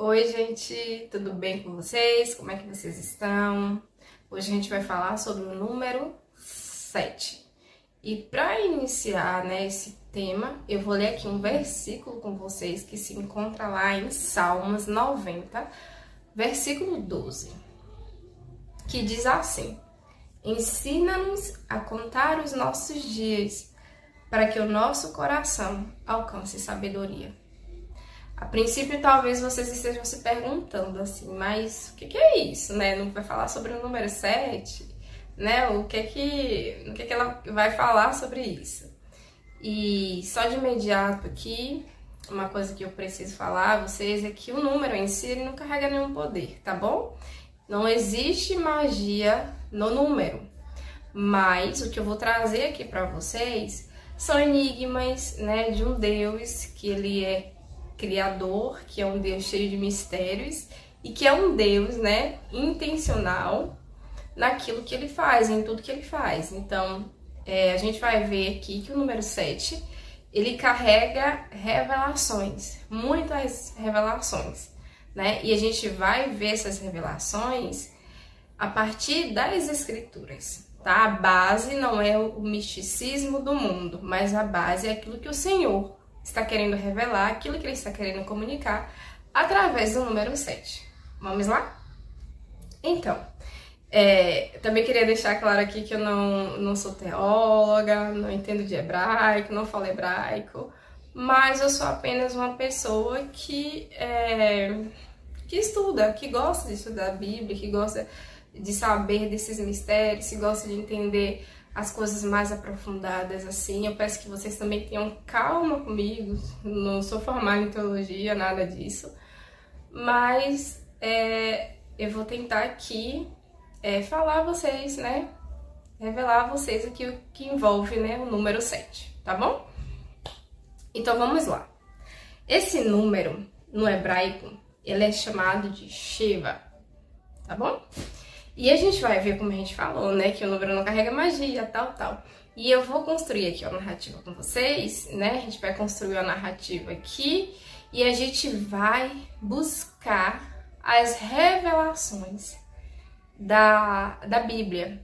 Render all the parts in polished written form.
Oi, gente, tudo bem com vocês? Como é que vocês estão? Hoje a gente vai falar sobre o número 7. E para iniciar, esse tema, eu vou ler aqui um versículo com vocês que se encontra lá em Salmos 90, versículo 12, que diz assim: Ensina-nos a contar os nossos dias, para que o nosso coração alcance sabedoria. A princípio, talvez vocês estejam se perguntando assim, mas o que é isso, né? Não vai falar sobre o número 7, né? O que ela vai falar sobre isso? E só de imediato aqui, uma coisa que eu preciso falar a vocês é que o número em si ele não carrega nenhum poder, tá bom? Não existe magia no número, mas o que eu vou trazer aqui para vocês são enigmas, né, de um Deus que ele é criador, que é um Deus cheio de mistérios e que é um Deus, né, intencional naquilo que ele faz, em tudo que ele faz. Então, a gente vai ver aqui que o número 7, ele carrega revelações, muitas revelações, né? E a gente vai ver essas revelações a partir das escrituras, tá? A base não é o misticismo do mundo, mas a base é aquilo que o Senhor está querendo revelar, aquilo que ele está querendo comunicar através do número 7. Vamos lá? Então, também queria deixar claro aqui que eu não sou teóloga, não entendo de hebraico, não falo hebraico, mas eu sou apenas uma pessoa que estuda, que gosta de estudar a Bíblia, que gosta de saber desses mistérios, que gosta de entender as coisas mais aprofundadas, assim. Eu peço que vocês também tenham calma comigo, não sou formada em teologia, nada disso, mas eu vou tentar aqui falar a vocês, né, revelar a vocês aqui o que envolve, né, o número 7, tá bom? Então vamos lá. Esse número, no hebraico, ele é chamado de Sheva, tá bom? E a gente vai ver, como a gente falou, né, que o número não carrega magia, tal. E eu vou construir aqui a narrativa com vocês, né, a gente vai construir a narrativa aqui e a gente vai buscar as revelações da Bíblia,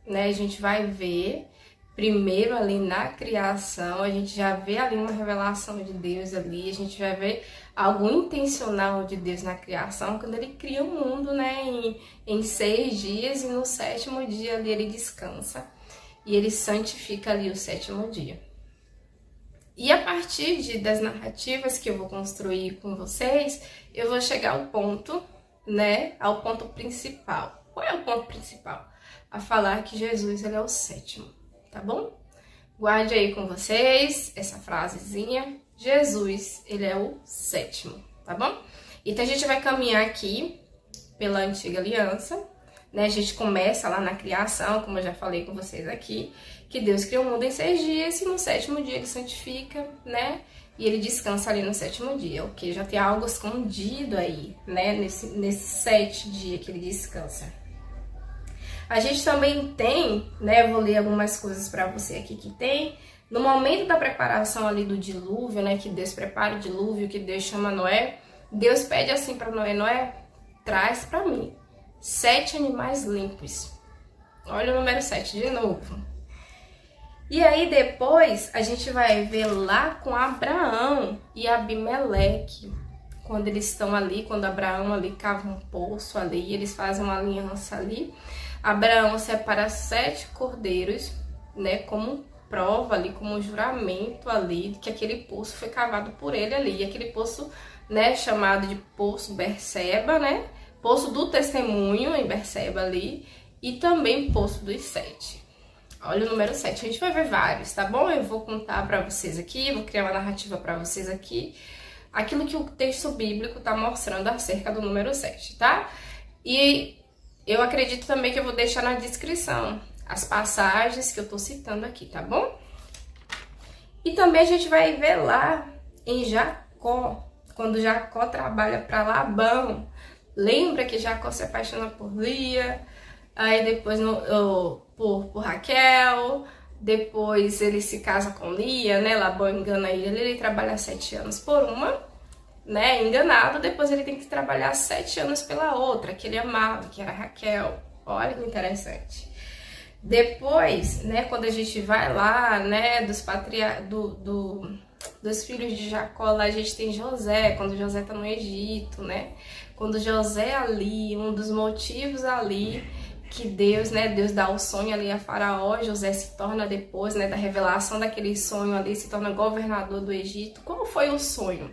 né, a gente vai ver primeiro ali na criação, a gente já vê ali uma revelação de Deus ali, a gente vai ver algo intencional de Deus na criação, quando ele cria o mundo, né, em 6 dias, e no 7º dia ali ele descansa, e ele santifica ali o 7º dia. E a partir das narrativas que eu vou construir com vocês, eu vou chegar ao ponto, né, ao ponto principal. Qual é o ponto principal? A falar que Jesus ele é o 7º, tá bom? Guarde aí com vocês essa frasezinha. Jesus, ele é o 7º, tá bom? Então a gente vai caminhar aqui pela antiga aliança, né? A gente começa lá na criação, como eu já falei com vocês aqui, que Deus criou o mundo em 6 dias e no 7º dia ele santifica, né? E ele descansa ali no 7º dia, ok? Já tem algo escondido aí, né? Nesse 7 dias que ele descansa. A gente também tem, né, eu vou ler algumas coisas para você aqui que tem, no momento da preparação ali do dilúvio, né, que Deus prepara o dilúvio, que Deus chama Noé, Deus pede assim para Noé: Noé, traz para mim 7 animais limpos. Olha o número 7 de novo. E aí depois a gente vai ver lá com Abraão e Abimeleque, quando eles estão ali, quando Abraão ali cava um poço ali, eles fazem uma aliança ali. Abraão separa 7 cordeiros, né, como prova ali, como juramento ali, de que aquele poço foi cavado por ele ali. E aquele poço, né, chamado de Poço Berseba, né, Poço do Testemunho em Berseba ali, e também Poço dos 7. Olha o número 7, a gente vai ver vários, tá bom? Eu vou contar pra vocês aqui, vou criar uma narrativa pra vocês aqui, aquilo que o texto bíblico tá mostrando acerca do número 7, tá? E eu acredito também que eu vou deixar na descrição as passagens que eu tô citando aqui, tá bom? E também a gente vai ver lá em Jacó, quando Jacó trabalha para Labão. Lembra que Jacó se apaixona por Lia, aí depois por Raquel, depois ele se casa com Lia, né? Labão engana ele trabalha 7 anos por uma, né, enganado, depois ele tem que trabalhar 7 anos pela outra, que ele amava, que era Raquel. Olha que interessante. Depois, né, quando a gente vai lá, né, dos filhos de Jacó, lá a gente tem José, quando José tá no Egito, né? Quando José ali, um dos motivos ali que Deus, né, Deus dá o sonho ali a Faraó, José se torna depois, né, da revelação daquele sonho ali, se torna governador do Egito. Qual foi o sonho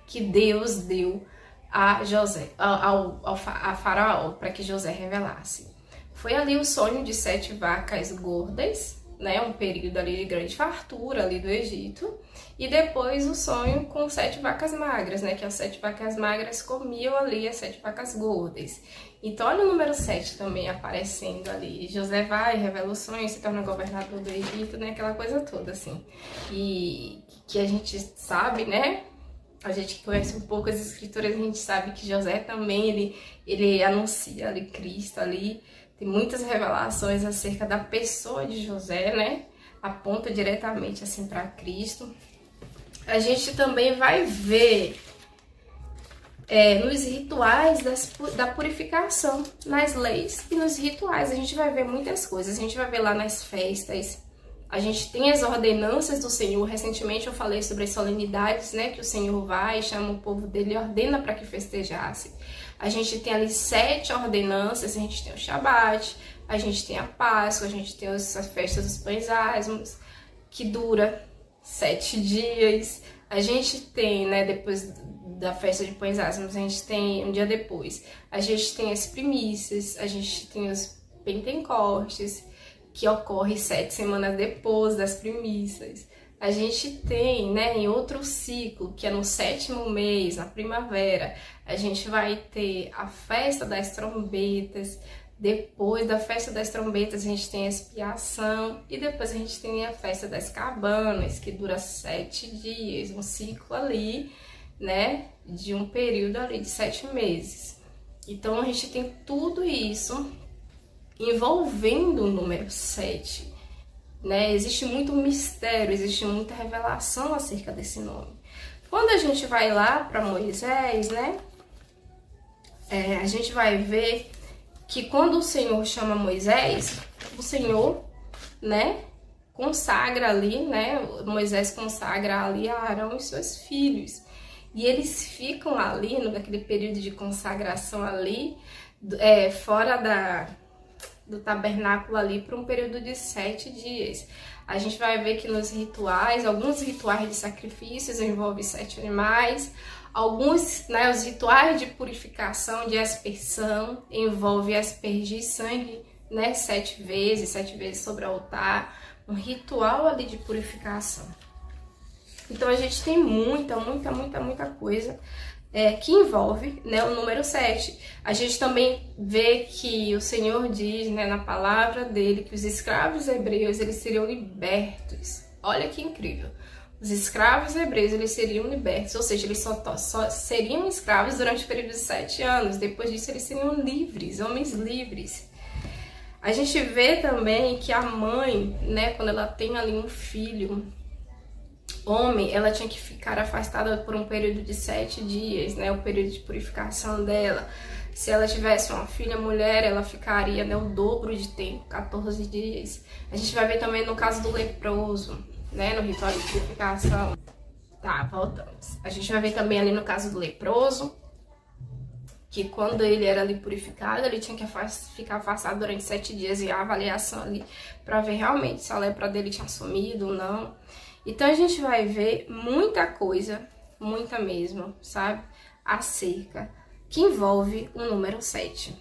que Deus deu a José, a Faraó, para que José revelasse? Foi ali o sonho de 7 vacas gordas, né, um período ali de grande fartura ali do Egito, e depois o sonho com 7 vacas magras, né, que as 7 vacas magras comiam ali as 7 vacas gordas. Então olha o número 7 também aparecendo ali. José vai, revela o sonho, se torna governador do Egito, né, aquela coisa toda assim. E que a gente sabe, né, a gente que conhece um pouco as escrituras, a gente sabe que José também, ele anuncia ali Cristo ali. Tem muitas revelações acerca da pessoa de José, né? Aponta diretamente assim para Cristo. A gente também vai ver nos rituais da purificação, nas leis e nos rituais. A gente vai ver muitas coisas. A gente vai ver lá nas festas. A gente tem as ordenanças do Senhor. Recentemente eu falei sobre as solenidades, né? Que o Senhor vai, chama o povo dele e ordena para que festejasse. A gente tem ali 7 ordenanças, a gente tem o Shabat, a gente tem a Páscoa, a gente tem as festas dos pães asmos, que dura 7 dias. A gente tem, né, depois da festa de pães asmos, a gente tem um dia depois, a gente tem as primícias, a gente tem os Pentecostes, que ocorre 7 semanas depois das primícias. A gente tem, né, em outro ciclo, que é no 7º mês, na primavera, a gente vai ter a festa das trombetas. Depois da festa das trombetas, a gente tem a expiação. E depois a gente tem a festa das cabanas, que dura 7 dias, um ciclo ali, né, de um período ali de 7 meses. Então a gente tem tudo isso envolvendo o número 7. Né? Existe muito mistério, existe muita revelação acerca desse nome. Quando a gente vai lá para Moisés, né? A gente vai ver que quando o Senhor chama Moisés, o Senhor, né, consagra ali, né? Moisés consagra ali a Arão e seus filhos. E eles ficam ali, naquele período de consagração ali, fora do tabernáculo ali por um período de 7 dias. A gente vai ver que nos rituais, alguns rituais de sacrifícios envolvem 7 animais, alguns, né, os rituais de purificação, de aspersão, envolve aspergir sangue, né, 7 vezes sobre o altar, um ritual ali de purificação. Então a gente tem muita coisa que envolve, né, o número 7. A gente também vê que o Senhor diz, né, na palavra dele, que os escravos hebreus eles seriam libertos. Olha que incrível. Os escravos hebreus eles seriam libertos, ou seja, eles só seriam escravos durante o período de 7 anos. Depois disso eles seriam livres, homens livres. A gente vê também que a mãe, né, quando ela tem ali um filho homem, ela tinha que ficar afastada por um período de 7 dias, né, o período de purificação dela. Se ela tivesse uma filha mulher, ela ficaria, né, o dobro de tempo, 14 dias. A gente vai ver também no caso do leproso, né, no ritual de purificação. Tá, voltamos. A gente vai ver também ali no caso do leproso, que quando ele era ali purificado, ele tinha que ficar afastado durante 7 dias e a avaliação ali para ver realmente se a lepra dele tinha sumido ou não. Então a gente vai ver muita coisa, muita mesmo, sabe? Acerca, que envolve o número 7.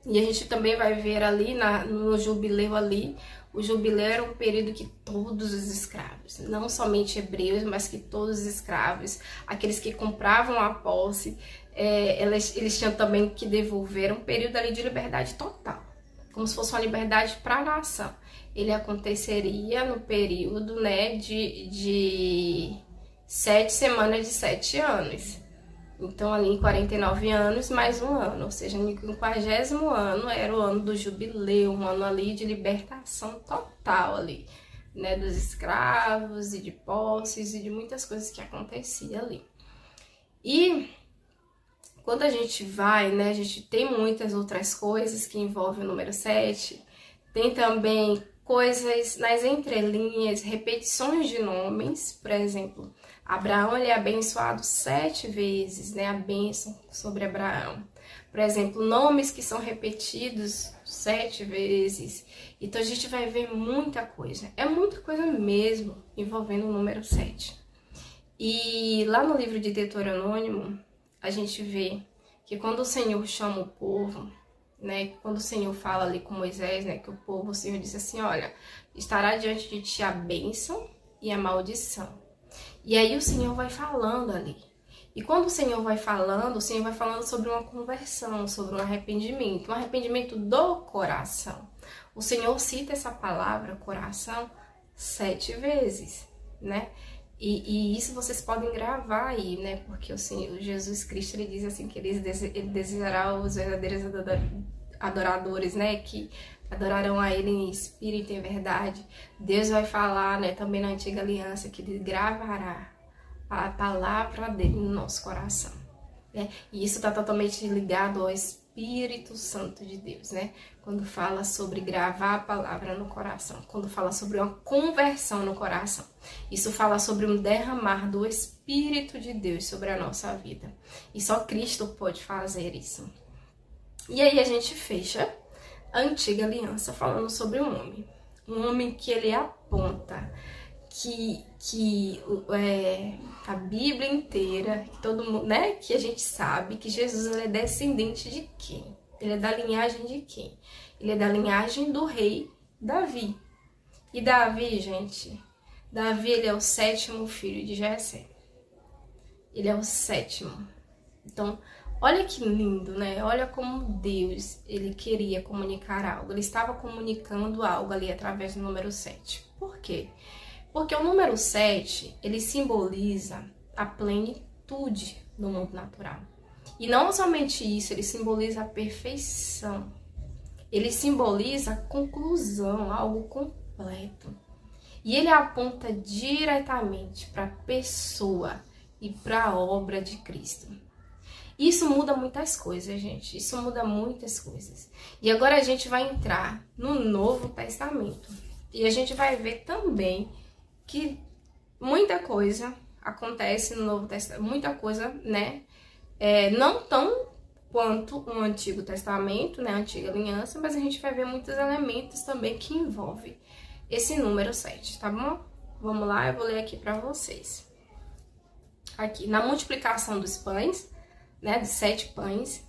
E a gente também vai ver ali no jubileu ali, o jubileu era um período que todos os escravos, não somente hebreus, mas que todos os escravos, aqueles que compravam a posse, eles tinham também que devolver um período ali de liberdade total, como se fosse uma liberdade para a nação. Ele aconteceria no período, né, de 7 semanas de 7 anos. Então, ali em 49 anos, mais um ano. Ou seja, no 50º ano era o ano do jubileu, um ano ali de libertação total ali, né, dos escravos e de posses e de muitas coisas que acontecia ali. E quando a gente vai, né, a gente tem muitas outras coisas que envolvem o número 7. Tem também coisas nas entrelinhas, repetições de nomes. Por exemplo, Abraão ele é abençoado 7 vezes, né, a bênção sobre Abraão. Por exemplo, nomes que são repetidos 7 vezes. Então a gente vai ver muita coisa. É muita coisa mesmo envolvendo o número 7. E lá no livro de Deuteronômio, a gente vê que quando o Senhor chama o povo, né, quando o Senhor fala ali com Moisés, né, que o Senhor diz assim, olha, estará diante de ti a bênção e a maldição. E aí o Senhor vai falando ali. E quando o Senhor vai falando sobre uma conversão, sobre um arrependimento do coração. O Senhor cita essa palavra, coração, 7 vezes, né? E isso vocês podem gravar aí, né? Porque o Senhor Jesus Cristo, ele diz assim que ele desejará os verdadeiros adoradores, né? Que adorarão a ele em espírito e em verdade. Deus vai falar, né? Também na antiga aliança, que ele gravará a palavra dele no nosso coração, né? E isso está totalmente ligado ao Espírito Santo de Deus, né? Quando fala sobre gravar a palavra no coração, quando fala sobre uma conversão no coração, isso fala sobre um derramar do Espírito de Deus sobre a nossa vida. E só Cristo pode fazer isso. E aí a gente fecha a antiga aliança falando sobre um homem que ele aponta que a Bíblia inteira, que todo mundo, né, que a gente sabe que Jesus ele é descendente de quem? Ele é da linhagem de quem? Ele é da linhagem do rei Davi. E Davi, gente, Davi ele é o 7º filho de Jessé. Ele é o 7º. Então, olha que lindo, né? Olha como Deus, ele queria comunicar algo. Ele estava comunicando algo ali através do número 7. Por quê? Porque o número 7, ele simboliza a plenitude do mundo natural. E não somente isso, ele simboliza a perfeição. Ele simboliza a conclusão, algo completo. E ele aponta diretamente para a pessoa e para a obra de Cristo. Isso muda muitas coisas, gente. Isso muda muitas coisas. E agora a gente vai entrar no Novo Testamento. E a gente vai ver também que muita coisa acontece no Novo Testamento, muita coisa, né, não tão quanto o Antigo Testamento, né, a Antiga Aliança, mas a gente vai ver muitos elementos também que envolvem esse número 7, tá bom? Vamos lá, eu vou ler aqui para vocês. Aqui, na multiplicação dos pães, né, de 7 pães,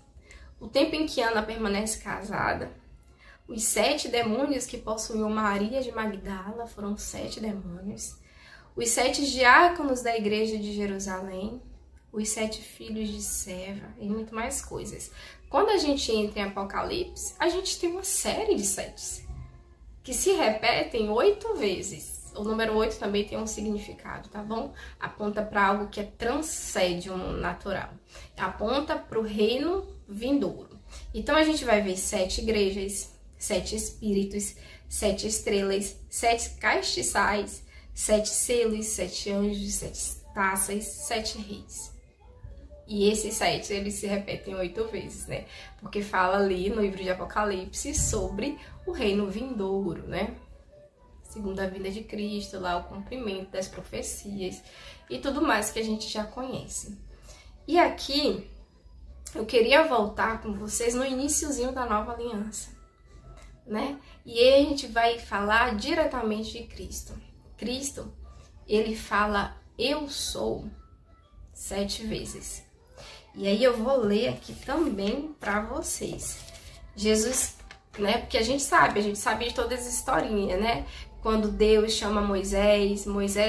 o tempo em que Ana permanece casada, os 7 demônios que possuíam Maria de Magdala, foram 7 demônios. Os 7 diáconos da igreja de Jerusalém, os 7 filhos de Seva e muito mais coisas. Quando a gente entra em Apocalipse, a gente tem uma série de 7 que se repetem 8 vezes. O número 8 também tem um significado, tá bom? Aponta para algo que transcende o mundo natural. Aponta para o reino vindouro. Então a gente vai ver 7 igrejas, 7 espíritos, 7 estrelas, 7 castiçais, 7 selos, 7 anjos, 7 taças, 7 reis. E esses 7, eles se repetem 8 vezes, né? Porque fala ali no livro de Apocalipse sobre o reino vindouro, né? Segunda vinda de Cristo, lá o cumprimento das profecias e tudo mais que a gente já conhece. E aqui, eu queria voltar com vocês no iniciozinho da nova aliança, né? E aí a gente vai falar diretamente de Cristo. Cristo, ele fala, eu sou, 7 vezes. E aí eu vou ler aqui também para vocês. Jesus, né? Porque a gente sabe de todas as historinhas, né? Quando Deus chama Moisés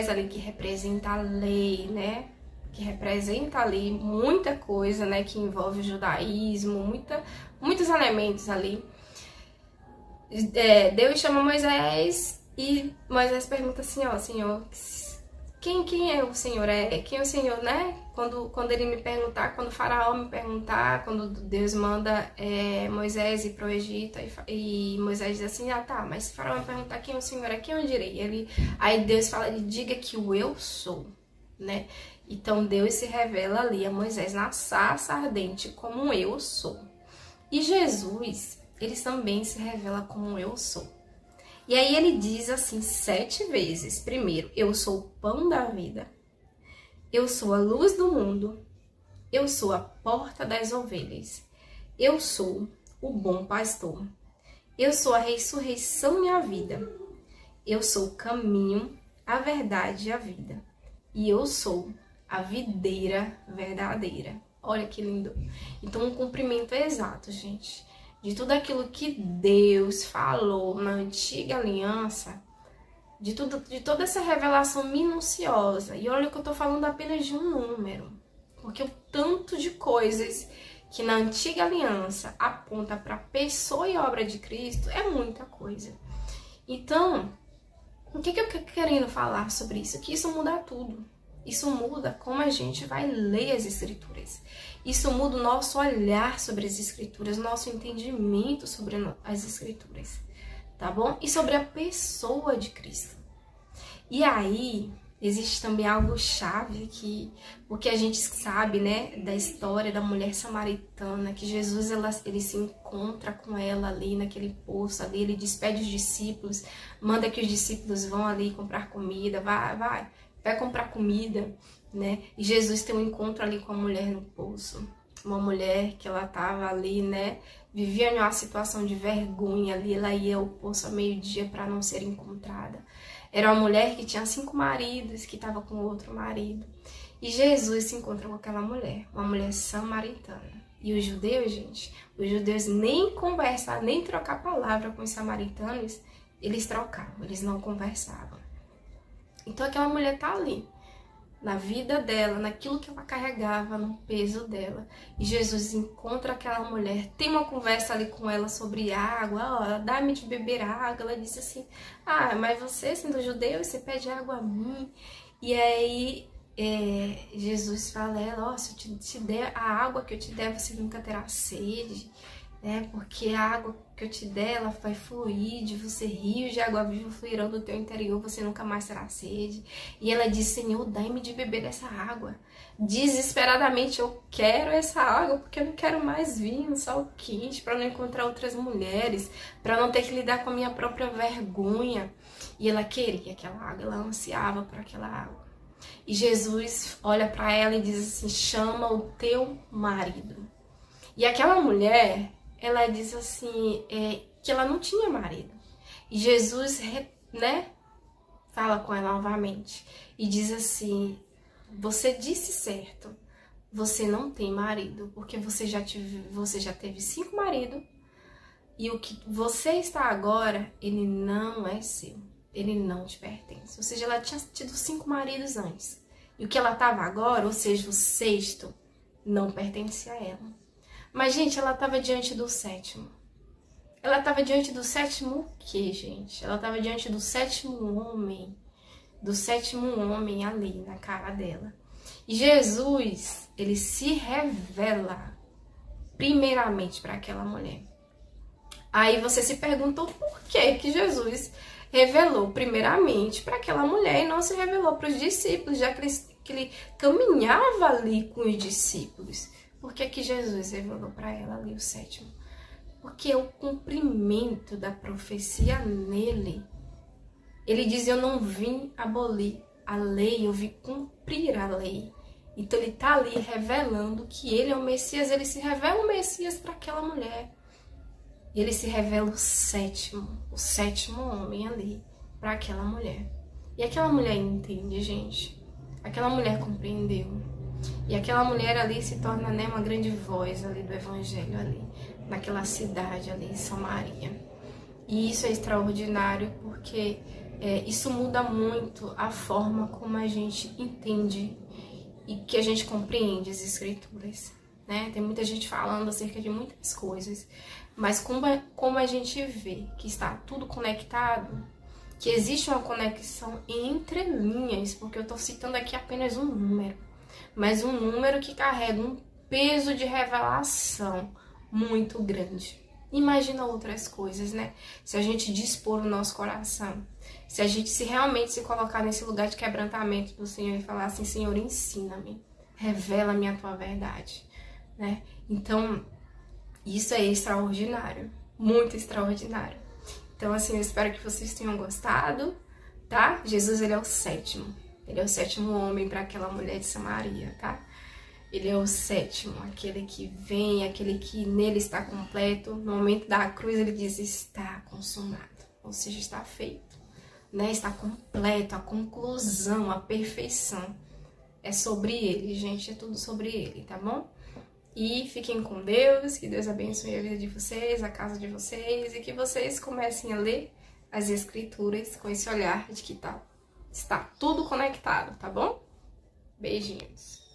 ali que representa a lei, né? Que representa ali muita coisa, né? Que envolve o judaísmo, muitos elementos ali. Deus chama Moisés e Moisés pergunta assim, ó, Senhor, quem é o Senhor? Quem é o Senhor, né? Quando ele me perguntar, quando o faraó me perguntar, quando Deus manda Moisés ir para o Egito, e Moisés diz assim, tá, mas se o faraó me perguntar quem é o Senhor, a quem eu direi? Aí Deus fala, diga que o eu sou, né? Então Deus se revela ali a Moisés na sarça ardente como um eu sou. E Jesus, ele também se revela como um eu sou. E aí ele diz assim 7 vezes. Primeiro, eu sou o pão da vida. Eu sou a luz do mundo. Eu sou a porta das ovelhas. Eu sou o bom pastor. Eu sou a ressurreição e a vida. Eu sou o caminho, a verdade e a vida. E eu sou a videira verdadeira. Olha que lindo. Então, um cumprimento exato, gente, de tudo aquilo que Deus falou na antiga aliança, de toda essa revelação minuciosa. E olha que eu tô falando apenas de um número, porque o tanto de coisas que na antiga aliança aponta para a pessoa e obra de Cristo é muita coisa. Então, o que eu querendo falar sobre isso? Que isso muda tudo. Isso muda como a gente vai ler as Escrituras. Isso muda o nosso olhar sobre as Escrituras, o nosso entendimento sobre as Escrituras, tá bom? E sobre a pessoa de Cristo. E aí, existe também algo chave aqui, porque a gente sabe, né, da história da mulher samaritana, que Jesus, ele se encontra com ela ali naquele poço ali, ele despede os discípulos, manda que os discípulos vão ali comprar comida, vai comprar comida, né? E Jesus tem um encontro ali com a mulher no poço. Uma mulher que ela tava ali, né? Vivia em uma situação de vergonha ali. Ela ia ao poço ao meio-dia para não ser encontrada. Era uma mulher que tinha 5 maridos, que estava com outro marido. E Jesus se encontra com aquela mulher, uma mulher samaritana. E os judeus, gente, os judeus nem conversar, nem trocar palavra com os samaritanos, eles trocavam, eles não conversavam. Então aquela mulher tá ali, na vida dela, naquilo que ela carregava, no peso dela. E Jesus encontra aquela mulher, tem uma conversa ali com ela sobre água, ó, dá-me de beber água. Ela disse assim, mas você, sendo judeu, você pede água a mim. E aí Jesus fala a ela, se eu te der a água que eu te der, você nunca terá sede, né? Porque a água que eu te der, ela vai fluir de você, rios de água viva fluirão do teu interior, você nunca mais terá sede. E ela diz, Senhor, dai-me de beber dessa água. Desesperadamente, eu quero essa água, porque eu não quero mais vinho, só o quente, para não encontrar outras mulheres, para não ter que lidar com a minha própria vergonha. E ela queria aquela água, ela ansiava por aquela água. E Jesus olha para ela e diz assim, chama o teu marido. E aquela mulher, ela diz assim, que ela não tinha marido. E Jesus, né, fala com ela novamente e diz assim, você disse certo, você não tem marido, porque você já teve 5 maridos, e o que você está agora, ele não é seu, ele não te pertence. Ou seja, ela tinha tido 5 maridos antes, e o que ela estava agora, ou seja, o 6º, não pertencia a ela. Mas, gente, ela estava diante do 7º. Ela estava diante do 7º o quê, gente? Ela estava diante do 7º homem. Do 7º homem ali na cara dela. E Jesus, ele se revela primeiramente para aquela mulher. Aí você se perguntou por que Jesus revelou primeiramente para aquela mulher e não se revelou para os discípulos, já que ele caminhava ali com os discípulos. Por que Jesus revelou para ela ali o 7º? Porque é o cumprimento da profecia nele. Ele diz, eu não vim abolir a lei, eu vim cumprir a lei. Então ele está ali revelando que ele é o Messias, ele se revela o Messias para aquela mulher. E ele se revela o 7º homem ali para aquela mulher. E aquela mulher entende, gente. Aquela mulher compreendeu. E aquela mulher ali se torna, né, uma grande voz ali do evangelho ali, naquela cidade ali em Samaria. E isso é extraordinário porque isso muda muito a forma como a gente entende e que a gente compreende as Escrituras, né? Tem muita gente falando acerca de muitas coisas, mas como a gente vê que está tudo conectado, que existe uma conexão entre linhas, porque eu estou citando aqui apenas um número, mas um número que carrega um peso de revelação muito grande. imagina outras coisas, né? Se a gente dispor o nosso coração, se a gente realmente se colocar nesse lugar de quebrantamento do Senhor e falar assim, Senhor, ensina-me, revela-me a tua verdade, né? Então, isso é extraordinário, muito extraordinário. Então, assim, eu espero que vocês tenham gostado, tá? Jesus, ele é o sétimo homem para aquela mulher de Samaria, tá? Ele é o sétimo, aquele que vem, aquele que nele está completo. No momento da cruz ele diz, está consumado, ou seja, está feito, né? Está completo, a conclusão, a perfeição. É sobre ele, gente, é tudo sobre ele, tá bom? E fiquem com Deus, que Deus abençoe a vida de vocês, a casa de vocês, e que vocês comecem a ler as escrituras com esse olhar de que está tudo conectado, tá bom? Beijinhos.